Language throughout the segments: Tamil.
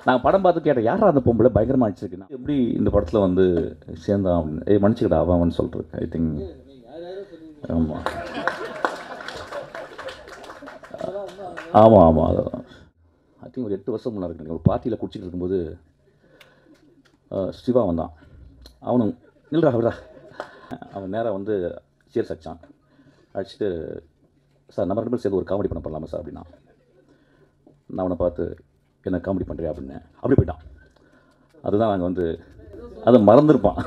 நான் படம் பார்த்து கேட்டேன், யாரா அந்த பொம்பளை பயங்கரமாக அடிச்சிருக்குன்னா எப்படி இந்த படத்தில் வந்து சேர்ந்தான் அப்படின்னு. மன்னிச்சுக்கிட்டா அவன் சொல்கிறேன். ஐ திங்க் ஆமாம் ஆமாம் ஆமாம் அதான். ஐ திங்க் ஒரு 8 வருஷம் முன்னாடி இருக்கு. ஒரு பார்ட்டியில் குடிச்சிட்டு இருக்கும்போது சிவா வந்தான். அவனும் நில்றா விடா. அவன் நேராக வந்து சேர்ஸ் அடித்தான். அடிச்சுட்டு, சார் நம்ம 2 பேரும் சேர்ந்து ஒரு காமெடி பண்ண பண்ணலாமா சார் அப்படின்னா. நான் அவனை பார்த்து, என்ன காமெடி பண்ணுறியா அப்படின்னு அப்படி போயிட்டான். அதுதான் நாங்கள் வந்து அதை மறந்துருப்பான்.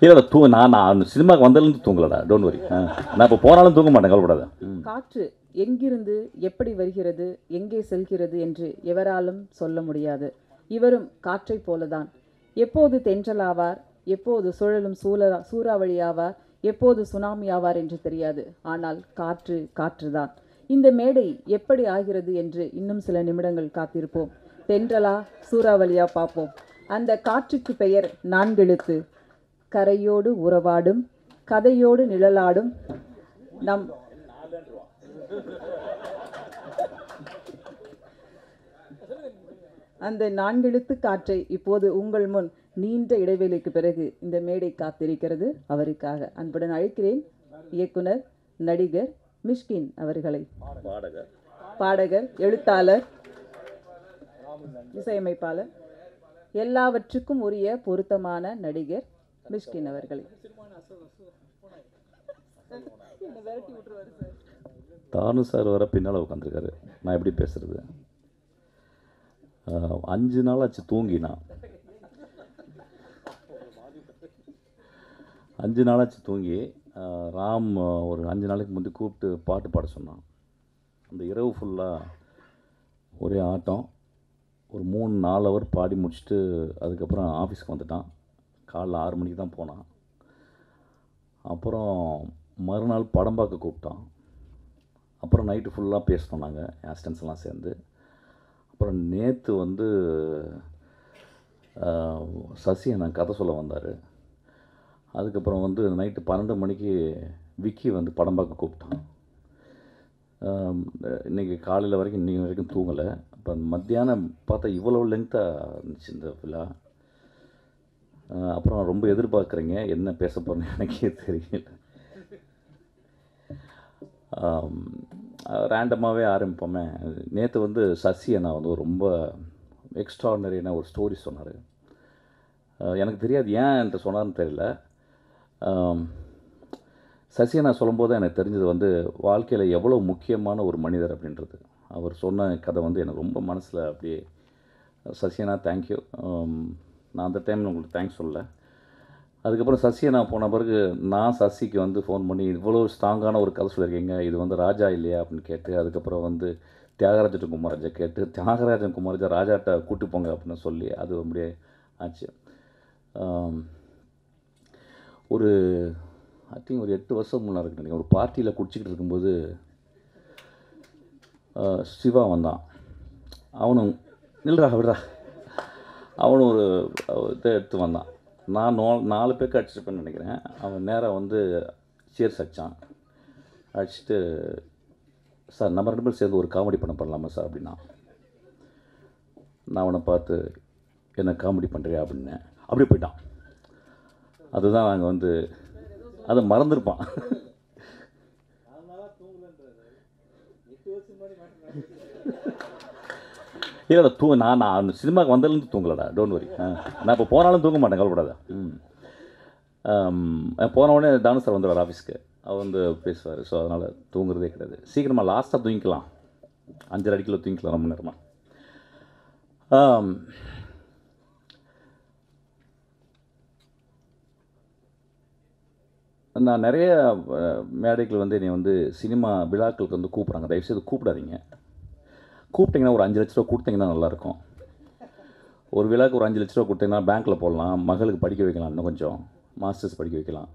இல்லை நான் சினிமாவுக்கு வந்ததுலேருந்து தூங்கலடா, டோன்ட் வரி. நான் இப்போ போனாலும் தூங்க மாட்டேன், கவலைப்படாத. காற்று எங்கிருந்து எப்படி வருகிறது, எங்கே செல்கிறது என்று எவராலும் சொல்ல முடியாது. இவரும் காற்றைப் போலதான். எப்போது தென்றலாவார், எப்போது சுழலும் சூறாவளியாவார், எப்போது சுனாமி ஆவார் என்று தெரியாது. ஆனால் காற்று காற்றுதான். இந்த மேடை எப்படி ஆகிறது என்று இன்னும் சில நிமிடங்கள் காத்திருப்போம். தென்றலா சூறாவளியா பார்ப்போம். அந்த காற்றுக்கு பெயர் 4 எழுத்து. கரையோடு உறவாடும், கதையோடு நிழலாடும் நம் அந்த 4 எழுத்து காற்றை இப்போது உங்கள் முன் நீண்ட இடைவெளிக்கு பிறகு இந்த மேடை காத்திருக்கிறது. அவருக்காக அன்புடன் அழைக்கிறேன் இயக்குனர், நடிகர் மிஷ்கின் அவர்களை. பாடகர், எழுத்தாளர், இசையமைப்பாளர், எல்லாவற்றுக்கும் உரிய பொருத்தமான நடிகர் மிஷ்கின் அவர்களை. தானு சார் வர பின்னால் உட்காந்துருக்காரு. நான் எப்படி பேசுறது? 5 நாள் ஆச்சு தூங்கினா. 5 நாளாச்சு தூங்கி. ராம் ஒரு 5 நாளைக்கு முந்தி கூப்பிட்டு பாட்டு பாட சொன்னான். அந்த இரவு ஃபுல்லாக ஒரே ஆட்டம். ஒரு 3-4 ஹவர் பாடி முடிச்சுட்டு அதுக்கப்புறம் ஆஃபீஸ்க்கு வந்துட்டான். காலைல 6 மணிக்கு தான் போனான். அப்புறம் மறுநாள் படம் பார்க்க கூப்பிட்டான். அப்புறம் நைட்டு ஃபுல்லாக பேசினோம் நாங்கள் அசிஸ்டன்ஸ்லாம் சேர்ந்து. அப்புறம் நேற்று வந்து சசி நான் கதை சொல்ல வந்தார். அதுக்கப்புறம் வந்து நைட்டு 12 மணிக்கு விக்கி வந்து படம் பார்க்க கூப்பிட்டான். இன்றைக்கி காலையில் வரைக்கும் இன்றைக்கி வரைக்கும் தூங்கலை. அப்போ மத்தியானம் பார்த்தா இவ்வளோ லென்த்தாக இருந்துச்சு இந்த விழா. அப்புறம் ரொம்ப எதிர்பார்க்குறீங்க, என்ன பேச போகிறேன்னு எனக்கே தெரியல. ரேண்டமாகவே ஆரம்பிப்போமே. நேற்று வந்து சசி அண்ணா வந்து ரொம்ப எக்ஸ்ட்ராடினரியான ஒரு ஸ்டோரி சொன்னார். எனக்கு தெரியாது ஏன் என்கிட்ட சொன்னார்னு தெரியல. சசி அண்ணா சொல்லும்போது எனக்கு தெரிஞ்சது வந்து வாழ்க்கையில் எவ்வளோ முக்கியமான ஒரு மனிதர் அப்படின்றது. அவர் சொன்ன கதை வந்து எனக்கு ரொம்ப மனசில் அப்படியே. சசி அண்ணா தேங்க்யூ. நான் அந்த டைமில் உங்களுக்கு தேங்க்ஸ் சொல்லலை. அதுக்கப்புறம் சசி அண்ணா போன பிறகு நான் சசிக்கு வந்து ஃபோன் பண்ணி இவ்வளோ ஸ்ட்ராங்கான ஒரு கதை சொல்லியிருக்கீங்க, இது வந்து ராஜா இல்லையா அப்படின்னு கேட்டு, அதுக்கப்புறம் வந்து தியாகராஜன் குமாரஜா கேட்டு, தியாகராஜன் குமாரஜா ராஜாட்ட கூட்டி போங்க அப்படின்னு சொல்லி அது அப்படியே ஆச்சு. ஒரு ஐ திங்க் ஒரு 8 வருஷம் முன்னாடி இருக்கு நினைக்கிறேன். ஒரு பார்ட்டியில் குடிச்சிக்கிட்டு இருக்கும்போது சிவா வந்தான். அவனும் நில்றா விடுறா. அவனும் ஒரு இதை எடுத்து வந்தான். நான் 4 பேருக்கு அடிச்சிருப்பேன்னு நினைக்கிறேன். அவன் நேராக வந்து சேர்ஸ் அடித்தான். அடிச்சுட்டு, சார் நம்ம 2 பேரும் சேர்ந்து ஒரு காமெடி பண்ணலாமா சார் அப்படின்னா. நான் அவனை பார்த்து, என்ன காமெடி பண்ணுறியா அப்படின்னு அப்படி போயிட்டான். அதுதான் நாங்கள் வந்து அதை மறந்துருப்பான். இல்லை நான் சினிமாவுக்கு வந்ததுலேருந்து தூங்கலடா, டோன்ட் வரி. நான் இப்போ போனாலும் தூங்க மாட்டேன், கவலைப்படாத. போனவுடனே தானு சார் வந்துடுவார் ஆஃபீஸ்க்கு. அவர் வந்து பேசுவார். ஸோ அதனால் தூங்குறதே கிடையாது. சீக்கிரமாக லாஸ்ட்டாக தூங்கிக்கலாம், 5:30 அடிக்கில் தூங்கிக்கலாம் ரொம்ப நேரமாக. நான் நிறைய மேடைகள் வந்து என்னை வந்து சினிமா விழாக்களுக்கு வந்து கூப்பிட்றாங்க. தயவுசெய்து கூப்பிடாதீங்க. கூப்பிட்டிங்கன்னா ஒரு 5 லட்ச ரூபா கொடுத்தீங்கன்னா நல்லாயிருக்கும். ஒரு விழாவுக்கு ஒரு 5 லட்ச ரூபா கொடுத்தீங்கன்னா பேங்க்கில் போடலாம், மகளுக்கு படிக்க வைக்கலாம், இன்னும் கொஞ்சம் மாஸ்டர்ஸ் படிக்க வைக்கலாம்.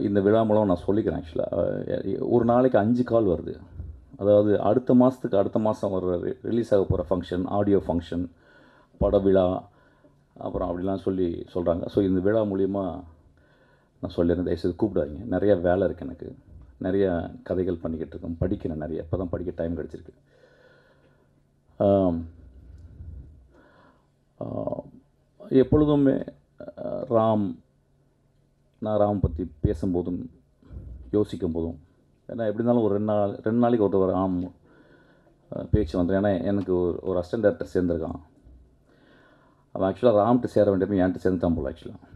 இந்த விழா மூலம் நான் சொல்லிக்கிறேன். ஆக்சுவலாக ஒரு நாளைக்கு 5 கால் வருது. அதாவது அடுத்த மாதம் வர ரிலீஸ் ஆக போகிற ஃபங்க்ஷன், ஆடியோ ஃபங்க்ஷன், பட விழா, அப்புறம் அப்படிலாம் சொல்கிறாங்க. ஸோ இந்த விழா மூலிமா நான் சொல்லிடுறேன், தயவுசெய்து கூப்பிடாதீங்க. நிறையா வேலை இருக்குது எனக்கு. நிறையா கதைகள் பண்ணிக்கிட்டு இருக்கோம், படிக்கிறேன் நிறைய. இப்போ தான் படிக்க டைம் கிடச்சிருக்கு. எப்பொழுதுமே ராம், நான் ராம் பற்றி பேசும்போதும் யோசிக்கும் போதும், ஏன்னா எப்படி இருந்தாலும் ஒரு 2 நாளைக்கு ஒருத்தர் ராம் பேச்சு வந்துடும். ஏன்னா எனக்கு ஒரு அசிஸ்டன்ட் டேரக்டர் சேர்ந்துருக்கான். அவன் ஆக்சுவலாக ராம்கிட்ட சேர வேண்டியது என்கிட்ட சேர்ந்துட்டான் போல். ஆக்சுவலாக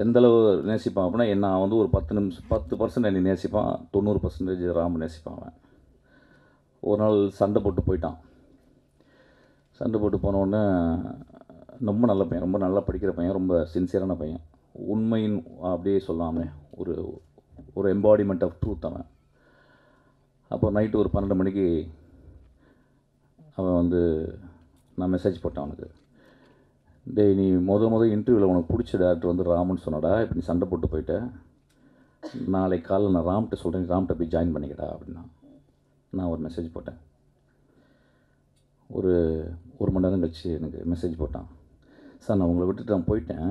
எந்தளவு நேசிப்பான் அப்படின்னா, நான் வந்து ஒரு 10% என்னை நேசிப்பான், 90% ராம் நேசிப்பான். அவன் ஒரு நாள் சண்டை போட்டு போயிட்டான். சண்டை போட்டு போனோடனே, ரொம்ப நல்ல பையன், ரொம்ப நல்லா படிக்கிற பையன், ரொம்ப சின்சியரான பையன், உண்மையின் அப்படியே சொல்லாமல் ஒரு எம்பாடிமெண்ட் ஆஃப் ட்ரூத் அவன். அப்போ நைட்டு ஒரு 12 மணிக்கு அவன் வந்து, நான் மெசேஜ் போட்டேன் அவனுக்கு, டேய் நீ முதல் இன்டர்வியூவில் உனக்கு பிடிச்ச டேரக்டர் வந்து ராம்னு சொன்னடா, இப்போ நீ சண்டை போட்டு போயிட்டேன், நாளைக்கு காலையில் நான் ராம்கிட்ட சொல்கிறேன், நீ ராம்கிட்ட போய் ஜாயின் பண்ணிக்கடா அப்படின்னா. நான் ஒரு மெசேஜ் போட்டேன். ஒரு 1 மணி நேரம் கழிச்சு எனக்கு மெசேஜ் போட்டான், சார் நான் உங்களை விட்டுட்டு நான் போயிட்டேன்,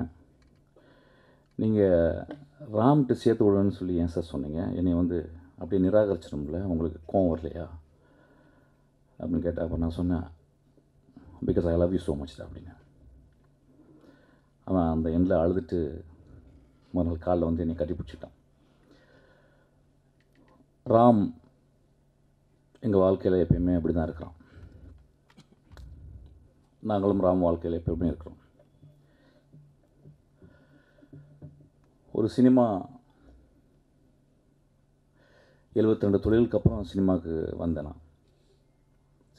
நீங்கள் ராம்கிட்ட சேர்த்து விடணும்னு சொல்லி ஏன் சார் சொன்னீங்க, என்னை வந்து அப்படியே நிராகரிச்சிடும்ல, உங்களுக்கு கோவம் வரலையா அப்படின்னு கேட்டேன். அப்போ நான் சொன்னேன், because I love you so much அப்படின்னு. அவன் அந்த எண்ணில் அழுதுட்டு மறுநாள் காலில் வந்து என்னை கட்டி பிடிச்சிட்டான். ராம் எங்கள் வாழ்க்கையில் எப்பயுமே அப்படி தான் இருக்கிறான். நாங்களும் ராம் வாழ்க்கையில் எப்பயுமே இருக்கிறோம். ஒரு சினிமா 72 தொழிலுக்கு அப்புறம் சினிமாவுக்கு வந்தேன். நான்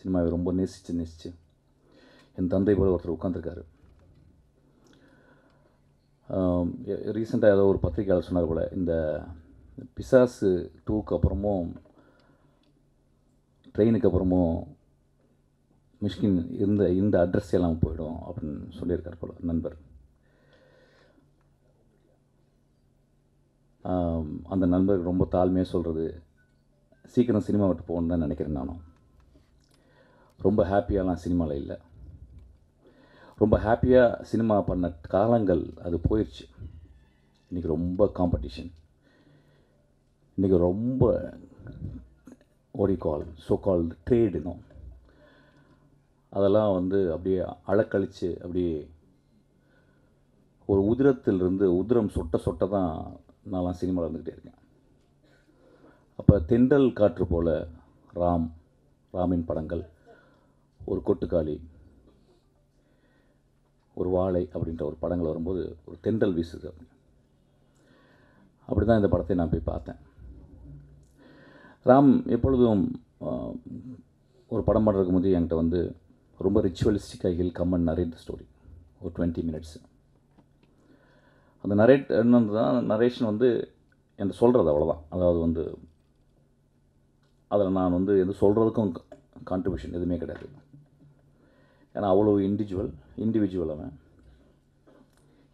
சினிமாவை ரொம்ப நேசித்து என் தந்தை போல ஒருத்தர் உட்காந்துருக்காரு. ரீசெண்டாக ஏதோ ஒரு பத்திரிக்கையாளர் சொன்னார் போல், இந்த பிசாசு 2க்கு அப்புறமும் ட்ரெயினுக்கு அப்புறமும் மிஷ்கின் இந்த அட்ரஸ் எல்லாம் போயிடும் அப்படின்னு சொல்லியிருக்கார் போல் நண்பர். அந்த நண்பர் ரொம்ப தாழ்மையாக சொல்கிறது, சீக்கிரம் சினிமா விட்டு போகணுன்னு தான் நினைக்கிறேன். நானும் ரொம்ப ஹாப்பியாலாம் சினிமாவில் இல்லை. ரொம்ப ஹாப்பியாக சினிமா பண்ண காலங்கள் அது போயிடுச்சு. இன்றைக்கி ரொம்ப காம்படிஷன், இன்றைக்கி ரொம்ப so-called ட்ரேட் இன்னும் அதெல்லாம் வந்து அப்படியே அழக்கழித்து அப்படியே ஒரு உதிரம் சொட்ட தான் நான்லாம் சினிமாவில் இருந்துக்கிட்டே இருக்கேன். அப்போ தென்றல் காற்று போல் ராமின் படங்கள், ஒரு கொட்டுக்காளி, ஒரு வாழை அப்படின்ற ஒரு படங்கள் வரும்போது ஒரு தென்றல் வீசுது. அப்படி தான் இந்த படத்தை நான் போய் பார்த்தேன். ராம் எப்பொழுதும் ஒரு படம் பண்ணுறதுக்கு முந்தைய என்கிட்ட வந்து ரொம்ப ரிச்சுவலிஸ்டிக்காக he'll come and narrate the story ஒரு 20 மினிட்ஸ். அந்த நரேஷன் வந்து என்கிட்ட சொல்கிறது அவ்வளோதான். அதாவது வந்து அதில் நான் வந்து எது சொல்கிறதுக்கும் கான்ட்ரிபியூஷன் எதுவுமே கிடையாது. ஏன்னா அவ்வளோ இண்டிவிஜுவல் அவன்,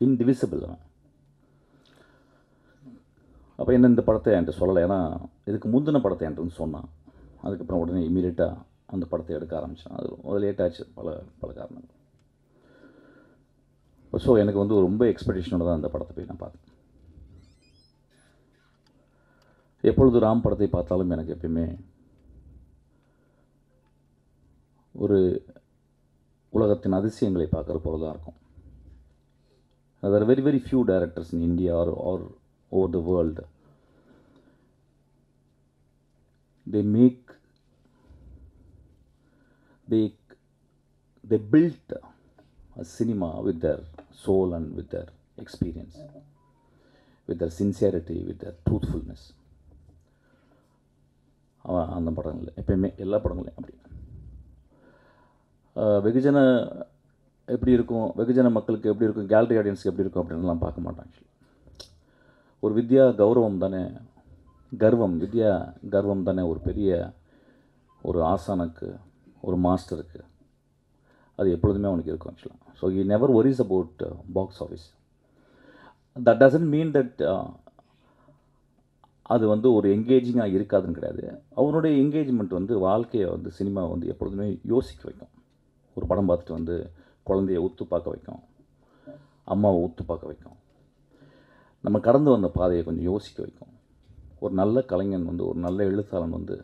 இன்டிவிசிபிள் அவன். அப்போ என்ன இந்த படத்தை என்கிட்ட சொல்லலை, ஏன்னா இதுக்கு முந்தின படத்தை என்கிட்ட வந்து சொன்னான். அதுக்கப்புறம் உடனே இமீடியட்டாக அந்த படத்தை எடுக்க ஆரம்பித்தான். அது லேட் ஆச்சு, பல காரணங்கள். ஸோ எனக்கு வந்து ரொம்ப எக்ஸ்பெக்டேஷனோட தான் அந்த படத்தை போய் நான் பார்த்தேன். எப்பொழுது ராம் படத்தை பார்த்தாலும் எனக்கு எப்பயுமே ஒரு உலகத்தின் அதிசயங்களை பார்க்குற போல தான் இருக்கும். There are very few directors in India or over the world. They built a cinema with their soul and with their experience, with their sincerity, with their truthfulness. அந்த படங்கள் எப்பயுமே எல்லா படங்களையும் அப்படி வெகுஜன எப்படி இருக்கும், வெகுஜன மக்களுக்கு எப்படி இருக்கும், கேலரி ஆடியன்ஸுக்கு எப்படி இருக்கும் அப்படின்லாம் பார்க்க மாட்டாங்க. ஒரு வித்யா கௌரவம் தானே, வித்யா கர்வம் தானே ஒரு பெரிய ஒரு ஆசானுக்கு, ஒரு மாஸ்டருக்கு அது எப்பொழுதுமே அவனுக்கு இருக்கும் ஆக்சுவலாக. So he never ஒரிஸ் about box office. That doesn't mean that அது வந்து ஒரு என்கேஜிங்காக இருக்காதுன்னு கிடையாது. அவனுடைய என்கேஜ்மெண்ட் வந்து வாழ்க்கையை வந்து சினிமா வந்து எப்பொழுதுமே யோசிக்க வைக்கும். ஒரு படம் பார்த்துட்டு வந்து குழந்தைய உத்து பார்க்க வைக்கும், அம்மாவை உத்து பார்க்க வைக்கும். நம்ம கடந்து வந்த பாதையை கொஞ்சம் யோசிக்க வைக்கும். ஒரு நல்ல கலைஞன் வந்து, ஒரு நல்ல எழுத்தாளன் வந்து,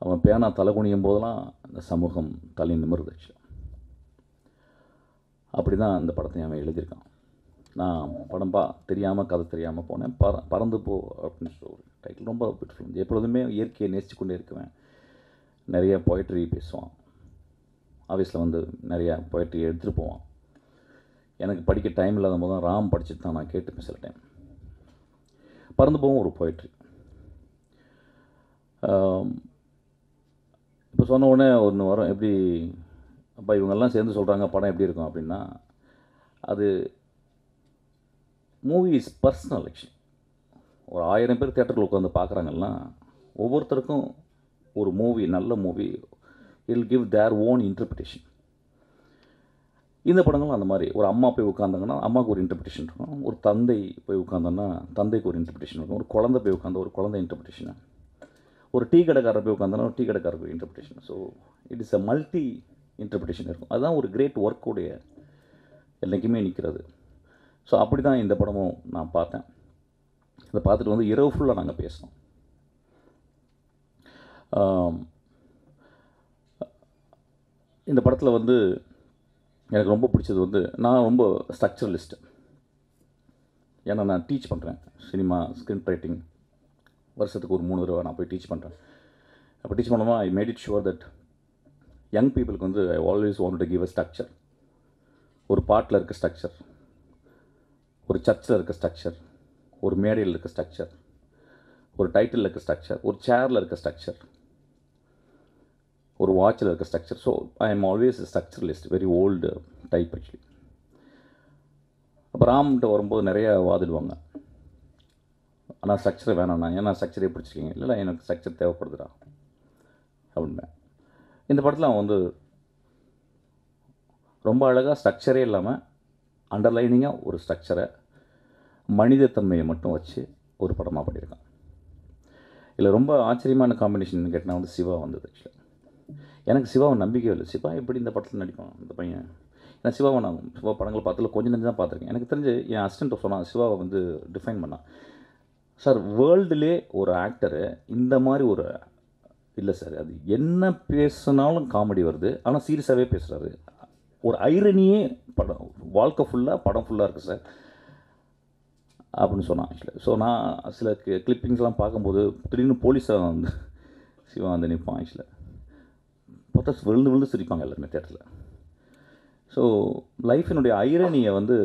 அவன் பேனா தலை குனியும் போதெல்லாம் இந்த சமூகம் தலை நிமிர்ந்துச்சு. அப்படி தான் இந்த படத்தை அவன் எழுதியிருக்கான். நான் படம் தெரியாமல் கதை தெரியாமல் போனேன். பறந்து போ அப்படின்னு சொல்லி ஒரு டைட்டில் ரொம்ப பியூட்டிஃபுல். எப்பொழுதுமே இயற்கையை நேசித்து கொண்டே இருக்குவேன். நிறைய பொயட்ரி பேசுவான். ஆஃபீஸில் வந்து நிறையா பொயட்ரி எடுத்துகிட்டு போவான். எனக்கு படிக்க டைம் இல்லாத போது தான் ராம் படிச்சுட்டு தான் நான் கேட்டுப்பேன் சில டைம். பறந்து போவோம் ஒரு பொயட்ரி. இப்போ சொன்ன உடனே ஒன்று வரும், எப்படி அப்போ இவங்கெல்லாம் சேர்ந்து சொல்கிறாங்க படம் எப்படி இருக்கும் அப்படின்னா, அது மூவி இஸ் பர்சனல் ஆக்சுவலி. ஒரு 1000 பேர் தேட்டரில் உட்காந்து பார்க்குறாங்கன்னா, ஒவ்வொருத்தருக்கும் ஒரு மூவி, நல்ல movie, will give their own interpretation. இந்த படங்களும் அந்த மாதிரி. ஒரு அம்மா போய் உட்காந்தாங்கன்னா அம்மாவுக்கு ஒரு இன்டர்பிரிட்டேஷன் இருக்கும். ஒரு தந்தை போய் உட்காந்தோன்னா தந்தைக்கு ஒரு இன்டர்பிரிட்டேஷன் இருக்கும். ஒரு குழந்தை போய் உட்காந்தா ஒரு குழந்தை இன்டர்பிரிட்டேஷன். ஒரு டீ கடைக்காரர் போய் உட்காந்தோன்னா ஒரு டீ கடைக்காரருக்கு ஒரு interpretation. So it is a multi interpretation இருக்கும். அதுதான் ஒரு கிரேட் ஒர்க்குடைய என்றைக்குமே நிற்கிறது. ஸோ அப்படி தான் இந்த படமும் நான் பார்த்தேன். இதை பார்த்துட்டு வந்து இரவு ஃபுல்லாக நாங்கள் பேசினோம். இந்த படத்தில் வந்து எனக்கு ரொம்ப பிடிச்சது வந்து, நான் ரொம்ப ஸ்ட்ரக்சரலிஸ்ட்டு. ஏன்னா நான் டீச் பண்ணுறேன் சினிமா ஸ்க்ரீன் ரைட்டிங். வருஷத்துக்கு ஒரு 3 தடவை நான் போய் டீச் பண்ணுறேன். அப்போ டீச் பண்ணும்போது I made it sure that young பீப்புளுக்கு வந்து I always want to give a structure. ஒரு பாட்டில் இருக்க ஸ்ட்ரக்சர், ஒரு சர்ச்சில் இருக்க ஸ்ட்ரக்சர், ஒரு மேடையில் இருக்க ஸ்ட்ரக்சர், ஒரு டைட்டில் இருக்க ஸ்ட்ரக்சர், ஒரு சேரில் இருக்க ஸ்ட்ரக்சர், ஒரு வாட்சில் இருக்க structure. So I am always structuralist, very old type actually. அப்போ ராம்கிட்ட வரும்போது நிறையா வாதிடுவாங்க, ஆனால் ஸ்ட்ரக்சரை வேணாண்ணா, ஏன்னா ஸ்ட்ரக்சரே பிடிச்சிருக்கீங்க. இல்லை எனக்கு ஸ்ட்ரக்சர் தேவைப்படுதுடா அப்படின்னா. இந்த படத்தில் அவன் வந்து ரொம்ப அழகாக ஸ்ட்ரக்சரே இல்லாமல் அண்டர்லைனிங்காக ஒரு ஸ்ட்ரக்சரை, மனிதத்தன்மையை மட்டும் வச்சு ஒரு படமாக பண்ணியிருக்கான். இதில் ரொம்ப ஆச்சரியமான காம்பினேஷன் கேட்டால் வந்து சிவா வந்தது. ஆக்சுவலாக எனக்கு சிவாவை நம்பிக்கையே இல்லை. சிவா எப்படி இந்த படத்தில் நடிப்பான் இந்த பையன்? ஏன்னா சிவாவை நான் சிவா படங்கள் பார்த்ததில் கொஞ்சம் நஞ்சு தான் பார்த்துருக்கேன். எனக்கு தெரிஞ்சு என் அசிஸ்டன்ட் சொன்னான், சிவாவை வந்து டிஃபைன் பண்ணான். சார், வேர்ல்டுலே ஒரு ஆக்டரு இந்த மாதிரி ஒரு இல்லை சார், அது என்ன பேசுனாலும் காமெடி வருது, ஆனால் சீரியஸாகவே பேசுகிறாரு, ஒரு ஐரனியே படம் வாழ்க்கை ஃபுல்லாக படம் ஃபுல்லாக இருக்குது சார் அப்படின்னு சொன்னான் ஆக்சுவலாக. ஸோ நான் சில கிளிப்பிங்ஸ்லாம் பார்க்கும்போது திடீர்னு போலீஸாக வந்து சிவா வந்து நிற்பான் ஆக்சுவலாக. பார்த்தா விழுந்து விழுந்து சிரிப்பாங்க எல்லாருமே தேட்டரில். ஸோ லைஃபினுடைய ஐரனியை வந்து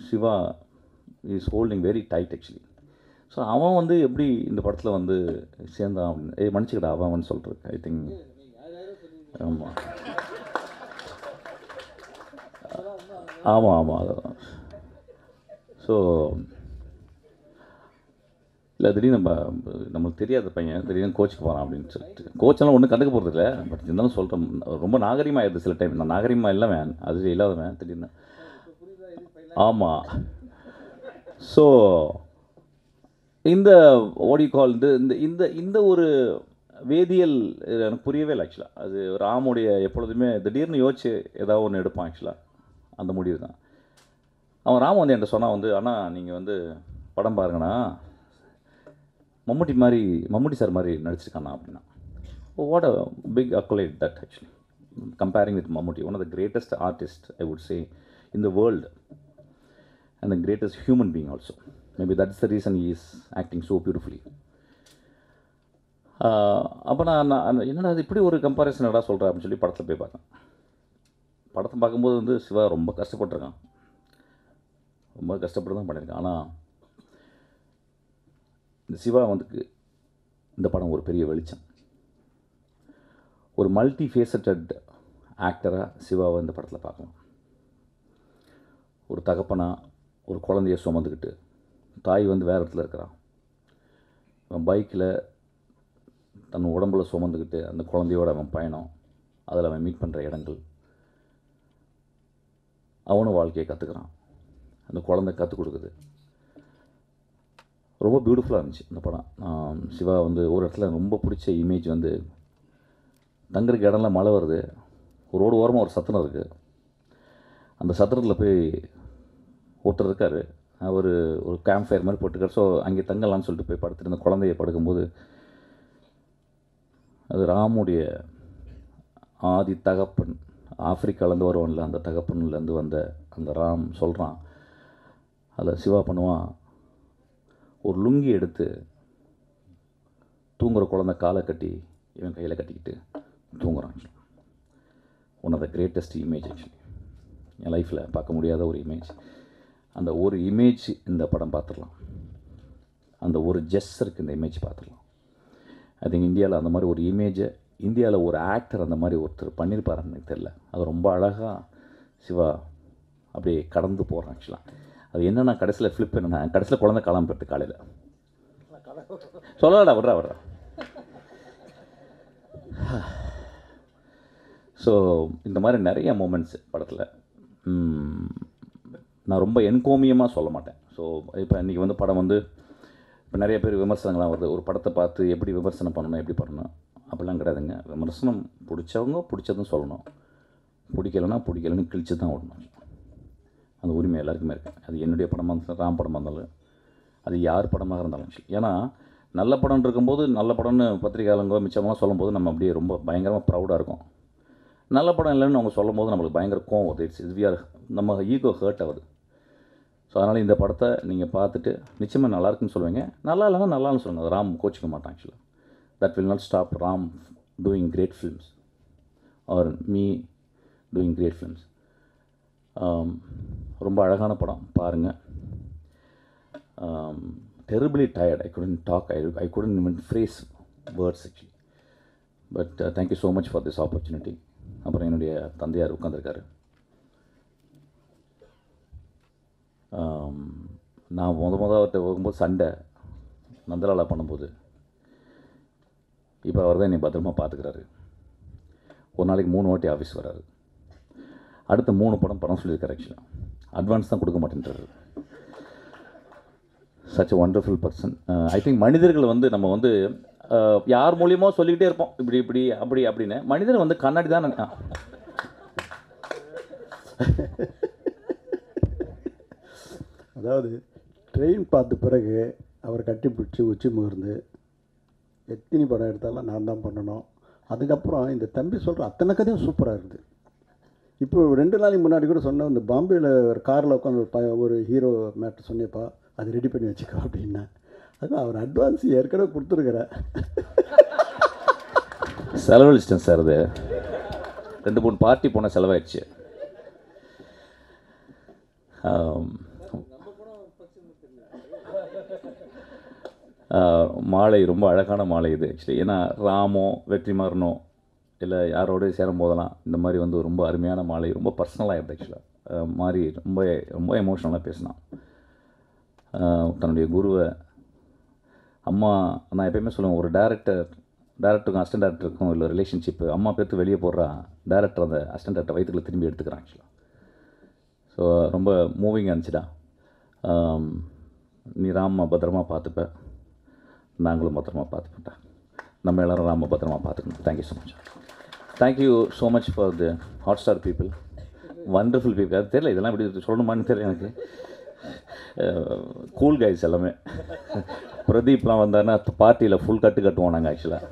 Shiva is holding very tight actually. So அவன் வந்து எப்படி இந்த படத்தில் வந்து சேர்ந்தான் அப்படின்னு மன்னிச்சுக்கிட்டா அவன் சொல்கிறது. ஐ திங்க் ஆமாம் ஆமாம் ஆமாம் அதான். ஸோ இல்லை திடீர்னு நம்மளுக்கு தெரியாத பையன் திடீர்னு கோச்சுக்கு போகிறான் அப்படின்னு சொல்லிட்டு, கோச்செல்லாம் ஒன்றும் கண்டுக்க போகிறது இல்லை. பட் இருந்தாலும் சொல்கிறேன், ரொம்ப நாகரிகமாக ஆயிடுது சில டைம். நான் நாகரிகமாக இல்லைவன், அது இல்லாதவன் திடீர்னு. ஆமாம். ஸோ இந்த ஓடி கால் இந்த இந்த இந்த ஒரு வேதியியல் எனக்கு புரியவே இல்லை ஆக்சுவலாக. அது ராமுடைய எப்பொழுதுமே திடீர்னு யோசிச்சு ஏதாவது ஒன்று எடுப்பான் ஆக்சுவலாக. அந்த முடிவு தான். அவன் ராம் வந்து என்கிட்ட சொன்னான் வந்து, ஆனால் நீங்கள் வந்து படம் பாருங்கண்ணா, மம்முட்டி சார் மாதிரி நடிச்சிருக்காண்ணா அப்படின்னா. What a big accolade that actually, comparing with Mammootty, one of the greatest artists I would say in the world, and the greatest human being also. Maybe that's the reason he is acting so beautifully. அப்போ நான் என்னடா அது இப்படி ஒரு கம்பேரிசன் என்னடா சொல்கிறேன் அப்படின்னு சொல்லி படத்தில் போய் பார்த்தேன். படத்தை பார்க்கும்போது வந்து சிவா ரொம்ப கஷ்டப்பட்டுருக்கான், ரொம்ப கஷ்டப்பட்டு தான் பண்ணியிருக்கான். ஆனால் இந்த சிவா வந்து இந்த படம் ஒரு பெரிய வெளிச்சம். ஒரு மல்டி ஃபேசட்டட் ஆக்டராக சிவாவை இந்த படத்தில் பார்க்கலாம். ஒரு தகப்பனா ஒரு குழந்தைய சுமந்துக்கிட்டு, தாய் வந்து வேறு இடத்துல இருக்கிறான், அவன் பைக்கில் தன் உடம்புல சுமந்துக்கிட்டு அந்த குழந்தையோட அவன் பயணம், அதில் அவன் மீட் பண்ணுற இடங்கள், அவனும் வாழ்க்கையை கற்றுக்கிறான், அந்த குழந்தை கற்றுக் கொடுக்குது. ரொம்ப பியூட்டிஃபுல்லாக இருந்துச்சு இந்த படம். சிவா வந்து ஒரு இடத்துல ரொம்ப பிடிச்ச இமேஜ் வந்து, தங்குறதுக்கு இடம்லாம் மழை வருது, ஒரு ஓரமாக ஒரு சத்திரம் இருக்குது, அந்த சத்திரத்தில் போய் ஒருத்தர் இருக்கார், அவர் ஒரு கேம்ப் ஃபயர் மாதிரி போட்டுக்கார். ஸோ அங்கே தங்கலாம்னு சொல்லிட்டு போய் படுத்துட்டு இந்த குழந்தைய படுக்கும்போது அது ராமுடைய ஆதி தகப்பன் ஆப்பிரிக்காலேருந்து வருவான்ல, அந்த தகப்பன்லேருந்து வந்த அந்த ராம் சொல்கிறான். அதில் சிவா பண்ணுவான், ஒரு லுங்கி எடுத்து தூங்குகிற குழந்தை காலை கட்டி இவன் கையில் கட்டிக்கிட்டு தூங்குறான். One of the greatest image actually என் லைஃப்பில் பார்க்க முடியாத ஒரு இமேஜ். அந்த ஒரு இமேஜ் இந்த படம் பார்த்துடலாம், அந்த ஒரு ஜெஸ்ஸருக்கு இந்த இமேஜ் பார்த்துடலாம். ஐ திங்க் இந்தியாவில் அந்த மாதிரி ஒரு இமேஜை இந்தியாவில் ஒரு ஆக்டர் அந்த மாதிரி ஒருத்தர் பண்ணியிருப்பாருன்னு எனக்கு தெரியல. அது ரொம்ப அழகாக சிவா அப்படியே கடந்து போகிறான். ஆக்சுவலாக அது என்னென்னா கடைசியில் ஃப்ளிப் என்னென்னா கடைசியில் குழந்தை கிளம்பிட்டு காலையில் சொல்லடா விட்றா. ஸோ இந்த மாதிரி நிறைய மூமெண்ட்ஸ் படத்தில் நான் ரொம்ப என்கோமியமாக சொல்ல மாட்டேன். ஸோ இப்போ இன்றைக்கி வந்து படம் வந்து இப்போ நிறைய பேர் விமர்சனங்கள்லாம் வருது, ஒரு படத்தை பார்த்து எப்படி விமர்சனம் பண்ணணும் எப்படி பண்ணணும் அப்படிலாம் கிடையாதுங்க. விமர்சனம் பிடிச்சவங்க பிடிச்சதும் சொல்லணும், பிடிக்கலன்னு கிழிச்சு தான் விடணும். அந்த உரிமை எல்லாருக்குமே இருக்குது. அது என்னுடைய படமாக இருந்தாலும் ராம் படமாக இருந்தாலும் அது யார் படமாக இருந்தாலும். ஏன்னா நல்ல படம் இருக்கும்போது நல்ல படம்னு பத்திரிகையாளங்க மிச்சமெல்லாம் சொல்லும்போது நம்ம அப்படியே ரொம்ப பயங்கரமாக ப்ரௌடாக இருக்கும். நல்ல படம் இல்லைன்னு அவங்க சொல்லும் போது நம்மளுக்கு பயங்கர கோவம் வருது. நம்ம ஈகோ ஹர்ட் ஆகுது. ஸோ அதனால் இந்த படத்தை நீங்கள் பார்த்துட்டு நிச்சயமாக நல்லாயிருக்குன்னு சொல்லுவீங்க, நல்லா இல்லைன்னா நல்லான்னு சொல்லுங்கள். ராம் கோச்சிக்க மாட்டான். ஆக்சுவலாக that will not stop Ram doing great films or me doing great films. ரொம்ப அழகான படம், பாருங்கள். terribly tired. I couldn't talk. I couldn't even phrase words actually. But thank you so much for this opportunity. அப்புறம் என்னுடைய தந்தையார் உட்காந்துருக்காரு. நான் அவர்கிட்ட போகும்போது சண்டை நந்தலாலா பண்ணும்போது இப்போ அவர் தான் என்னை பத்திரமா பார்த்துக்கிறாரு. ஒரு நாளைக்கு 3 வாட்டி ஆஃபீஸ் வராரு. அடுத்த 3 படம் சொல்லியிருக்காரு. ஆக்சுவலாக அட்வான்ஸ் தான் கொடுக்க மாட்டேன்றாரு. Such a wonderful person. I think மனிதர்கள் வந்து நம்ம வந்து யார் மூலியமாக சொல்லிக்கிட்டே இருப்போம் இப்படி அப்படி அப்படின்னு. மனிதர் வந்து கண்ணாடி தான். அதாவது ட்ரெயின் பார்த்த பிறகு அவர் கட்டி பிடிச்சி உச்சி முகர்ந்து எத்தனை படம் எடுத்தாலும் நான் தான் பண்ணணும். அதுக்கப்புறம் இந்த தம்பி சொல்கிற அத்தனை கதையும் சூப்பராக இருக்குது. இப்போ 2 நாளைக்கு முன்னாடி கூட சொன்னேன், இந்த பாம்பேயில் ஒரு காரில் உட்காந்து ஒரு ஹீரோ மேட்டர் சொன்னேப்பா, அது ரெடி பண்ணி வச்சுக்கோ அப்படின்னா. அதுதான் அவர் அட்வான்ஸ் ஏற்கனவே கொடுத்துருக்குறேன். செலவழிச்சிட்டேன் சார். அது 2-3 பார்ட்டி போன செலவாயிடுச்சு. மாலை ரொம்ப அழகான மாலை இது ஆக்சுவலி. ஏன்னா ராமோ வெற்றிமாறனோ இல்லை யாரோடய சேரும் போதெல்லாம் இந்த மாதிரி வந்து ரொம்ப அருமையான மாலை, ரொம்ப பர்சனலாக இருக்குது ஆக்சுவலாக. மாதிரி ரொம்ப ரொம்ப எமோஷ்னலாக பேசினான். தன்னுடைய குருவை அம்மா, நான் எப்பயுமே சொல்லுவேன், ஒரு டேரக்டருக்கும் அசிஸ்டன்ட் டேரக்டருக்கும் இல்லை ரிலேஷன்ஷிப்பு, அம்மா பேர்த்து வெளியே போடுறா, டேரக்டர் அந்த அசிஸ்டன்ட் டேரக்டர் வயிற்றுக்குள்ள திரும்பி எடுத்துக்கிறான் ஆக்சுவலாக. ஸோ ரொம்ப மூவிங்காக இருந்துச்சுடா. நீ ராம பத்திரமா பார்த்துப்ப, நாங்களும் பத்திரமா பார்த்துப்பேன்டா. நம்ம எல்லோரும் ராம பத்திரமா பார்த்துக்கணும். Thank you so much. Thank you so much for the Hotstar people, wonderful people. அது தெரியல இதெல்லாம் இப்படி சொல்லணுமான்னு தெரியல எனக்கு. கூல் கைஸ் எல்லாமே. பிரதீப்லாம் வந்தாருன்னா பார்ட்டியில் ஃபுல் கட்டுவோம் நாங்கள் ஆக்சுவலாக.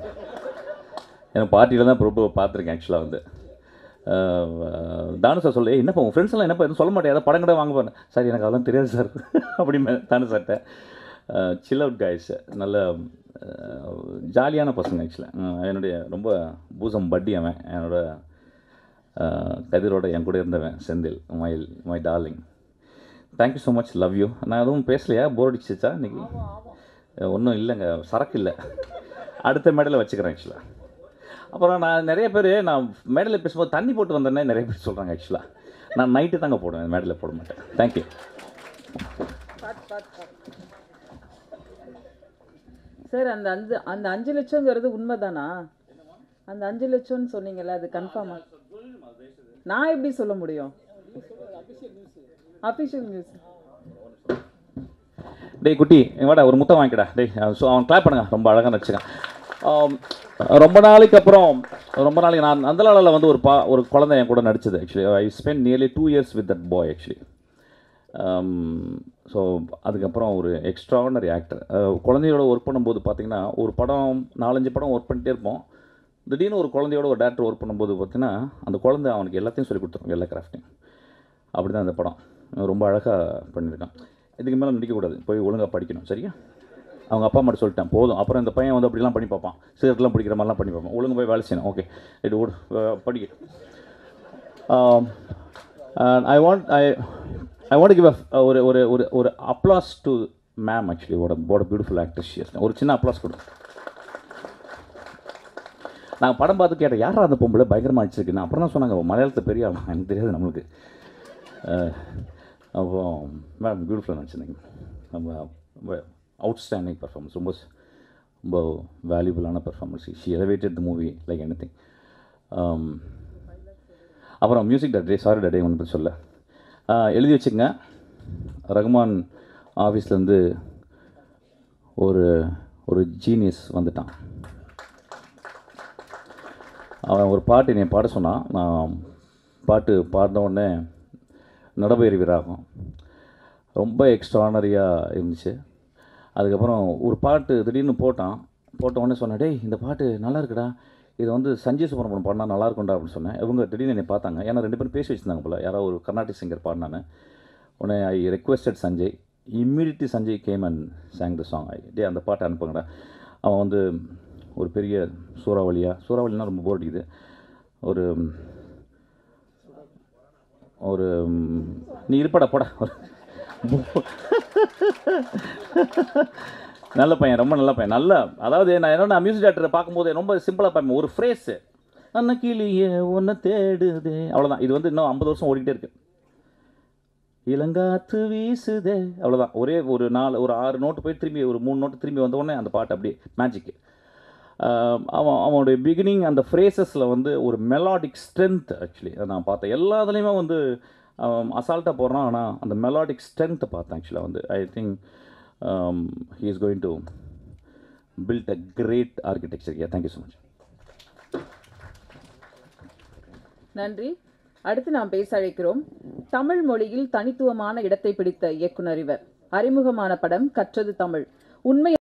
ஏன்னா பார்ட்டியில் தான் பிரபு பார்த்துருக்கேன் ஆக்சுவலாக. வந்து தானு சார் சொல்ல, என்னப்பா உங்கள் ஃப்ரெண்ட்ஸ் எல்லாம் என்னப்பா எதுவும் சொல்ல மாட்டேன், ஏதாவது படம் கடை வாங்க போகிறேன் சார், எனக்கு அதெல்லாம் தெரியாது சார் அப்படின்னு தானு சார்ட்ட. சில் அவுட் கைஸ், நல்ல ஜாலியான பசங்க ஆக்சுவலாக. என்னுடைய ரொம்ப பூசம் பட்டி அவன், என்னோட கதிரோட என் கூட இருந்தவன் Senthil, my darling. Thank you so much, love you. நான் எதுவும் பேசலையா, போர் அடிச்சிச்சா இன்றைக்கி? ஒன்றும் இல்லைங்க, சரக்கு இல்லை, அடுத்த மேடையில் வச்சுக்கிறேன் ஆக்சுவலாக. அப்புறம் நான் நிறைய பேர் நான் மேடையில் பேசும்போது தண்ணி போட்டு வந்தேன்னே நிறைய பேர் சொல்கிறாங்க ஆக்சுவலாக. நான் நைட்டு தாங்க போடுவேன், மேடையில் போட மாட்டேன். தேங்க்யூ. சார், அந்த 5 லட்சங்கிறது உண்மைதானா? அந்த 5 லட்சம்னு சொன்னீங்கல்ல, அது கன்ஃபார்மா? நான் எப்படி சொல்ல முடியும்? Official news. டேய் குட்டி வாடா, ஒரு முத்தம் வாங்கிக்கடா டேய். ஸோ அவன் கிளாப் பண்ணுங்க, ரொம்ப அழகாக நடிச்சுக்கான். ரொம்ப நாளைக்கு நான் நந்தலாலாவில் வந்து ஒரு குழந்தை என் கூட நடிச்சது actually. I spend nearly 2 years with that boy actually. So அதுக்கப்புறம் ஒரு எக்ஸ்ட்ரானரி ஆக்டர். குழந்தையோட ஒர்க் பண்ணும்போது பார்த்திங்கன்னா ஒரு படம் 4-5 படம் ஒர்க் பண்ணிகிட்டே இருப்போம். திடீர்னு ஒரு குழந்தையோட ஒரு டேரக்டர் ஒர்க் பண்ணும்போது பார்த்திங்கன்னா அந்த குழந்தை அவனுக்கு எல்லாத்தையும் சொல்லி கொடுத்துரும், எல்லா கிராஃப்ட்டையும். அப்படி தான் அந்த படம் ரொம்ப அழகாக பண்ணியிருக்கான். இதுக்கு மேலே நடிக்கக்கூடாது, போய் ஒழுங்காக படிக்கணும், சரியா? அவங்க அப்பா மட்டும் சொல்லிட்டேன் போதும். அப்புறம் இந்த பையன் வந்து அப்படிலாம் பண்ணி பார்ப்பான், சிகரெட்லாம் பிடிக்கிற மாதிரிலாம் பண்ணி பார்ப்பான். ஒழுங்கு போய் வேலை செய்யணும். ஓகே, இது படிக்க. ஐ வாண்ட் கிவ் ஒரு ஒரு ஒரு ஒரு applause to ma'am. Actually what a beautiful actress she is. ஒரு சின்ன அப்ளாஸ் கொடு. நாங்கள் படம் பார்த்து கேட்டேன், யாரா அந்த பொம்பளை பயங்கரமாக அடிச்சிருக்குன்னு. அப்புறம் தான் சொன்னாங்க மலையாளத்தில் பெரிய ஆள், எனக்கு தெரியாது நம்மளுக்கு. அப்போ மேம் பியூட்டிஃபுல்லாக நினச்சிருந்தீங்க. நம்ம அவுட்ஸ்டாண்டிங் பர்ஃபார்மன்ஸ், ரொம்ப வேல்யூபுளான performance. She elevated the movie like anything. அப்புறம் மியூசிக் டைரக்டர், சாரி டாடே ஒன்று பற்றி சொல்ல எழுதி வச்சுங்க. ரகுமான் ஆஃபீஸ்லேருந்து ஒரு ஜீனியஸ் வந்துட்டான். அவன் ஒரு பாட்டு என்னை பாட சொன்னான். நான் பாட்டு பாடின உடனே நடபயிர் விராகம் ரொம்ப எக்ஸ்ட்ரானரியாக இருந்துச்சு. அதுக்கப்புறம் ஒரு பாட்டு திடீர்னு போட்ட உடனே சொன்னேன், டேய் இந்த பாட்டு நல்லா இருக்குடா, இது வந்து சஞ்சய் சுப்ரமணியம் பாடினா நல்லா இருக்கும்டா அப்படின்னு சொன்னேன். இவங்க திடீர்னு என்னை பார்த்தாங்க, ஏன்னா 2 பேரும் பேசி வச்சுருந்தாங்க போல், யாராவது ஒரு கர்நாடிக் சிங்கர் பாடினான்னு. உடனே I requested Sanjay. Immediately Sanjay came and sang the song. டே அந்த பாட்டை அனுப்புங்கடா. அவன் வந்து ஒரு பெரிய சூறாவளினா ரொம்ப போர் அடிக்குது. ஒரு நீ இருப்படா போடா. நல்ல பையன், ரொம்ப நல்ல பையன். அதாவது நான் என்னென்ன மியூசிக் டைரக்டரை பார்க்கும்போது ரொம்ப சிம்பிளாக பார்ப்பேன். ஒரு ஃப்ரேஸு, அன்னக்கிளியே ஒன்று தேடுதே, அவ்வளோதான். இது வந்து இன்னும் 50 வருஷம் ஓடிக்கிட்டே இருக்கு. இளங்காத்து வீசுதே, அவ்வளோதான். ஒரே ஒரு 6 நோட்டு போய் திரும்பி ஒரு 3 நோட்டு திரும்பி வந்தோடனே அந்த பாட்டு அப்படியே மேஜிக்கு. அவனுடைய பிகினிங் அந்த ஃப்ரேசஸில் வந்து ஒரு மெலாடிக் ஸ்ட்ரென்த். ஆக்சுவலி நான் பார்த்தேன் எல்லாத்துலேயுமே வந்து அசால்ட்டாக போடுறான், ஆனால் அந்த மெலாடிக் ஸ்ட்ரென்த்தை பார்த்தேன். ஆக்சுவலாக வந்து I think he is going to build a great architecture. Yeah, thank you so much. நன்றி. அடுத்து நாம் பேச அழைக்கிறோம். தமிழ் மொழியில் தனித்துவமான இடத்தை பிடித்த இயக்குனர் இவர். அறிமுகமான படம் கற்றது தமிழ். உண்மை